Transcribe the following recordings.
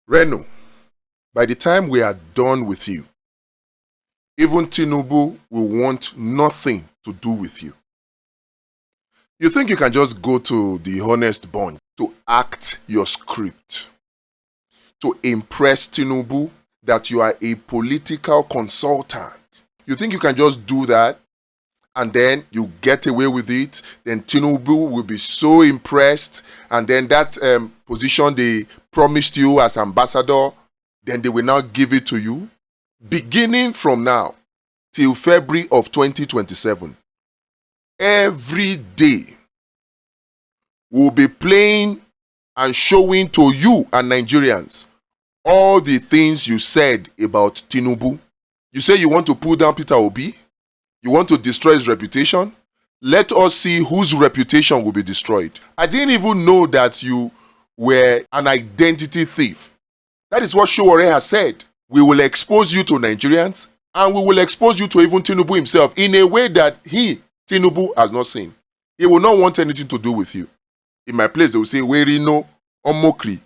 Reno, by the time we are done with you, even Tinubu will want nothing to do with you. You think you can just go to the honest bunch to act your script, to impress Tinubu that you are a political consultant? You think you can just do that and then you get away with it? Then Tinubu will be so impressed, and then that position they promised you as ambassador, then they will now give it to you? Beginning from now till February of 2027, every day we'll be playing and showing to you and Nigerians all the things you said about Tinubu. You say you want to pull down Peter Obi? You want to destroy his reputation? Let us see whose reputation will be destroyed. I didn't even know that you were an identity thief. That is what Showore has said. We will expose you to Nigerians, and we will expose you to even Tinubu himself in a way that he, Tinubu, has not seen. He will not want anything to do with you. In my place, they will say, Reno Omokri.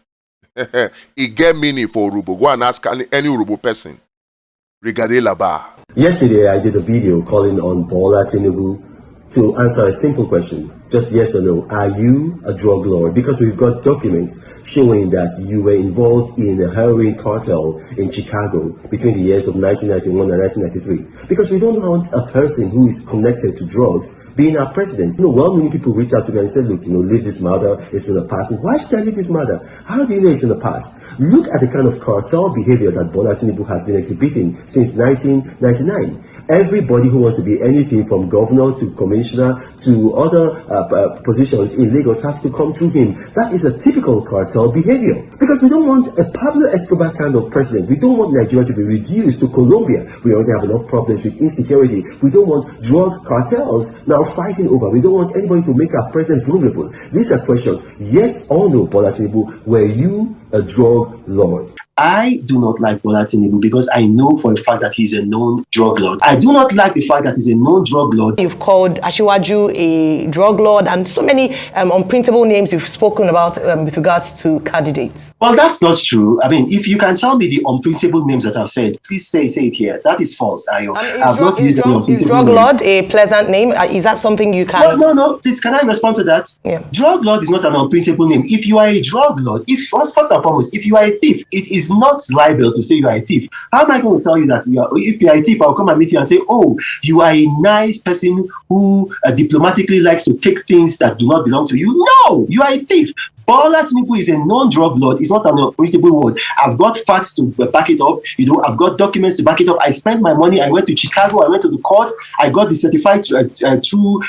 It get meaning for Urubo. Go and ask any Urubo person. Regardez là-bas. Yesterday, I did a video calling on Bola Tinubu to answer a simple question. Just yes or no. Are you a drug lord? Because we've got documents showing that you were involved in a heroin cartel in Chicago between the years of 1991 and 1993. Because we don't want a person who is connected to drugs being our president. Well, many people reached out to me and said, look, leave this matter, it's in the past. Why should I leave this matter? How do you know it's in the past? Look at the kind of cartel behavior that Bola Tinubu has been exhibiting since 1999. Everybody who wants to be anything from governor to commissioner to other positions in Lagos have to come through him. That is a typical cartel behavior. Because we don't want a Pablo Escobar kind of president. We don't want Nigeria to be reduced to Colombia. We already have enough problems with insecurity. We don't want drug cartels now fighting over. We don't want anybody to make our president vulnerable. These are questions. Yes or no, Bola Tinubu, were you a drug lord? I do not like Bola Tinubu because I know for a fact that he's a known drug lord. I do not like the fact that he's a known drug lord. You've called Asiwaju a drug lord, and so many unprintable names you've spoken about with regards to candidates. Well, that's not true. I mean, if you can tell me the unprintable names that I've said, please say it here. That is false, Ayo. I've not used any unprintable names. Is drug lord a pleasant name? Is that something you can... No. Please, can I respond to that? Yeah. Drug lord is not an unprintable name. If you are a drug lord, first and foremost, if you are a thief, it is not liable to say you are a thief. How am I going to tell you that if you are a thief, I'll come and meet you and say, oh, you are a nice person who diplomatically likes to take things that do not belong to you? No, you are a thief. Bola Tinubu is a non-drug lord. It's not an unprintable word. I've got facts to back it up. I've got documents to back it up. I spent my money. I went to Chicago. I went to the court. I got the certified true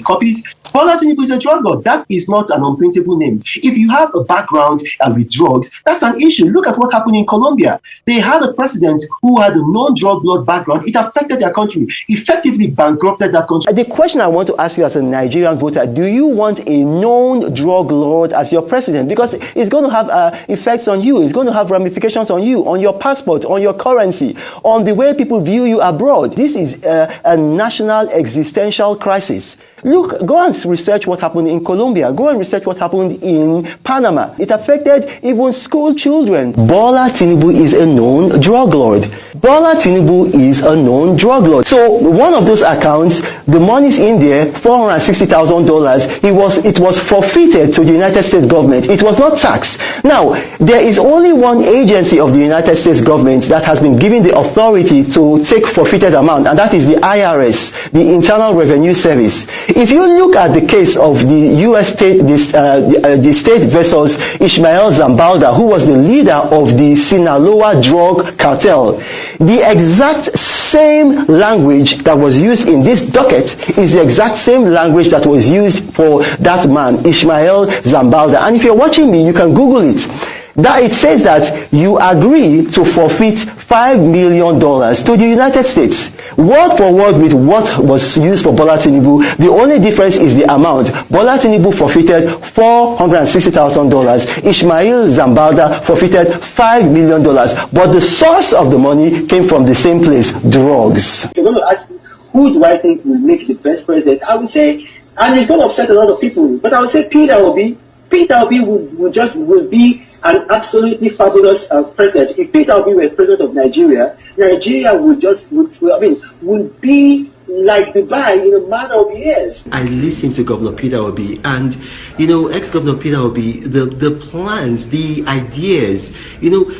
copies. Bola Tinubu is a drug lord. That is not an unprintable name. If you have a background with drugs, that's an issue. Look at what happened in Colombia. They had a president who had a non-drug lord background. It affected their country, effectively bankrupted that country. The question I want to ask you as a Nigerian voter, do you want a known drug lord as your president? Because it's going to have effects on you. It's going to have ramifications on you, on your passport, on your currency, on the way people view you abroad. This is a national existential crisis. Look, go and research what happened in Colombia. Go and research what happened in Panama. It affected even school children. Bola Tinubu is a known drug lord. Bola Tinubu is a known drug lord. So one of those accounts, the money's in there, $460,000. It was forfeited to the United States government. It was not taxed. Now, there is only one agency of the United States government that has been given the authority to take forfeited amount, and that is the IRS, the Internal Revenue Service. If you look at the case of the U.S. state, the state versus Ishmael Zambalda, who was the leader of the Sinaloa drug cartel, the exact same language that was used in this docket is the exact same language that was used for that man, Ishmael Zambalda. And if you're watching me, you can Google it. That it says that you agree to forfeit $5 million to the United States. Word for word with what was used for Bola Tinubu. The only difference is the amount. Bola Tinubu forfeited $460,000. Ishmael Zambalda forfeited $5 million. But the source of the money came from the same place, drugs. You're going to ask me, who do I think will make the best president? I would say, and it's going to upset a lot of people, but I would say Peter Obi. Peter Obi will be an absolutely fabulous president. If Peter Obi were president of Nigeria, Nigeria would be like Dubai in a matter of years. I listened to Governor Peter Obi, and ex-Governor Peter Obi, the plans, the ideas,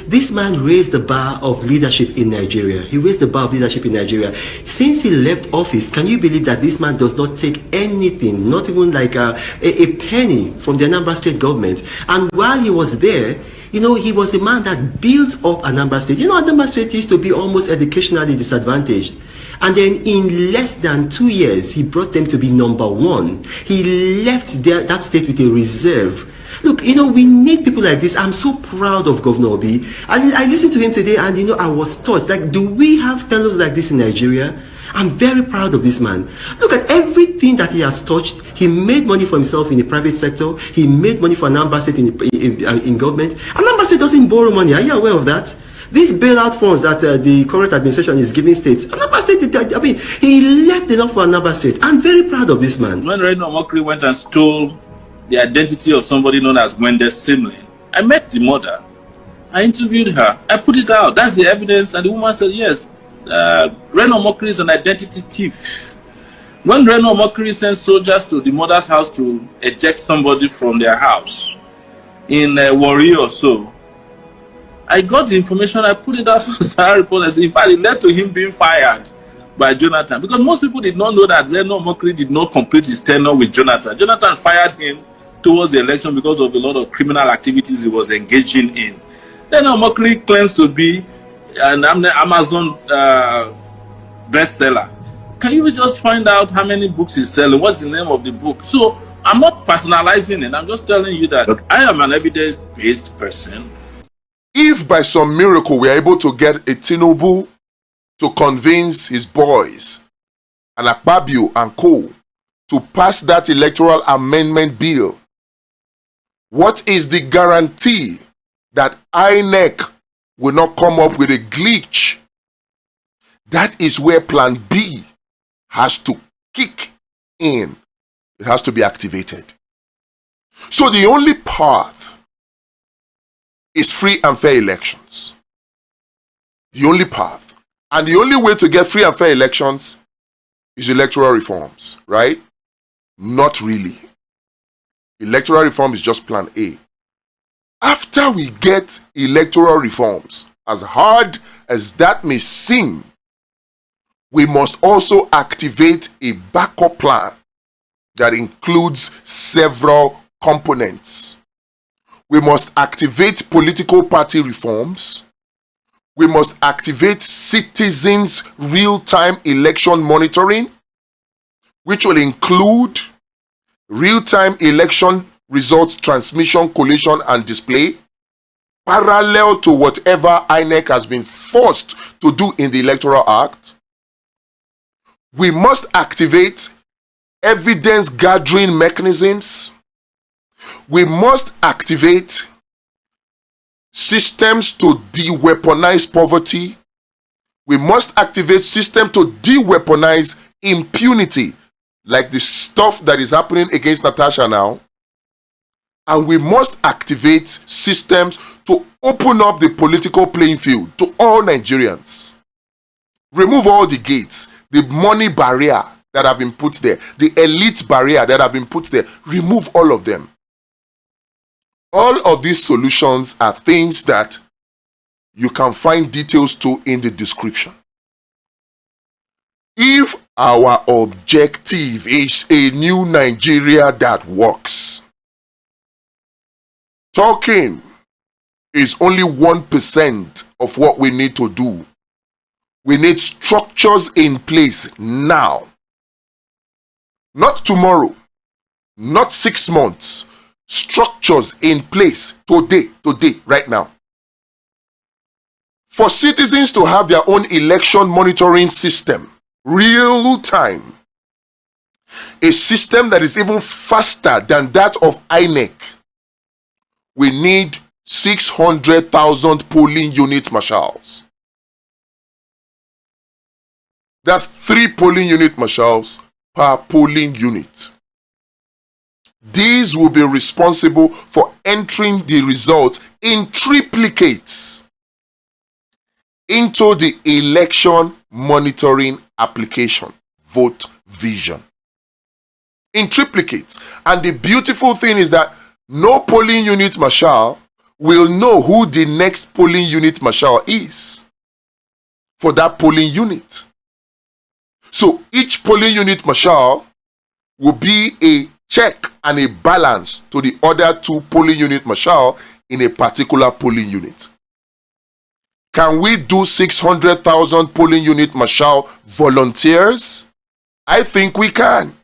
this man raised the bar of leadership in Nigeria. He raised the bar of leadership in Nigeria. Since he left office, can you believe that this man does not take anything, not even like a penny from the Anambra State government? And while he was there, he was a man that built up Anambra State. Anambra State used to be almost educationally disadvantaged. And then in less than 2 years, he brought them to be #1. He left that state with a reserve. Look, we need people like this. I'm so proud of Governor Obi. I listened to him today, and I was touched. Like, do we have fellows like this in Nigeria? I'm very proud of this man. Look at everything that he has touched. He made money for himself in the private sector. He made money for Anambra State in government. Anambra State doesn't borrow money. Are you aware of that? These bailout funds that the current administration is giving states, Anambra State, he left enough for Anambra State. I'm very proud of this man. When Reno Omokri went and stole the identity of somebody known as Gwendes Simlin, I met the mother. I interviewed her. I put it out. That's the evidence. And the woman said, yes, Reno Omokri is an identity thief. When Reno Omokri sent soldiers to the mother's house to eject somebody from their house in Warri or so, I got the information, I put it out on Sahara Reporters. In fact, it led to him being fired by Jonathan, because most people did not know that Reno Omokri did not complete his tenure with Jonathan. Jonathan fired him towards the election because of a lot of criminal activities he was engaging in. Reno Omokri claims to be an Amazon bestseller. Can you just find out how many books he's selling? What's the name of the book? So I'm not personalizing it. I'm just telling you that I am an evidence-based person. If by some miracle we are able to get a Tinubu to convince his boys and Akpabio and co to pass that electoral amendment bill, what is the guarantee that INEC will not come up with a glitch? That is where Plan B has to kick in. It has to be activated. So the only path is free and fair elections. The only path. And the only way to get free and fair elections is electoral reforms, right? Not really. Electoral reform is just Plan A. After we get electoral reforms, as hard as that may seem, we must also activate a backup plan that includes several components. We must activate political party reforms. We must activate citizens' real-time election monitoring, which will include real-time election results transmission, collation, and display, parallel to whatever INEC has been forced to do in the Electoral Act. We must activate evidence gathering mechanisms. We must activate systems to de-weaponize poverty. We must activate systems to de-weaponize impunity, like the stuff that is happening against Natasha now. And we must activate systems to open up the political playing field to all Nigerians. Remove all the gates, the money barrier that have been put there, the elite barrier that have been put there. Remove all of them. All of these solutions are things that you can find details to in the description. If our objective is a new Nigeria that works, talking is only 1% of what we need to do. We need structures in place now. Not tomorrow, not 6 months. Structures in place today, right now. For citizens to have their own election monitoring system, real time. A system that is even faster than that of INEC. We need 600,000 polling unit marshals. That's 3 polling unit marshals per polling unit. These will be responsible for entering the results in triplicates into the election monitoring application, Vote Vision. In triplicates. And the beautiful thing is that no polling unit marshal will know who the next polling unit marshal is for that polling unit. So each polling unit marshal will be a check and a balance to the other 2 polling unit marshal in a particular polling unit. Can we do 600,000 polling unit marshal volunteers? I think we can.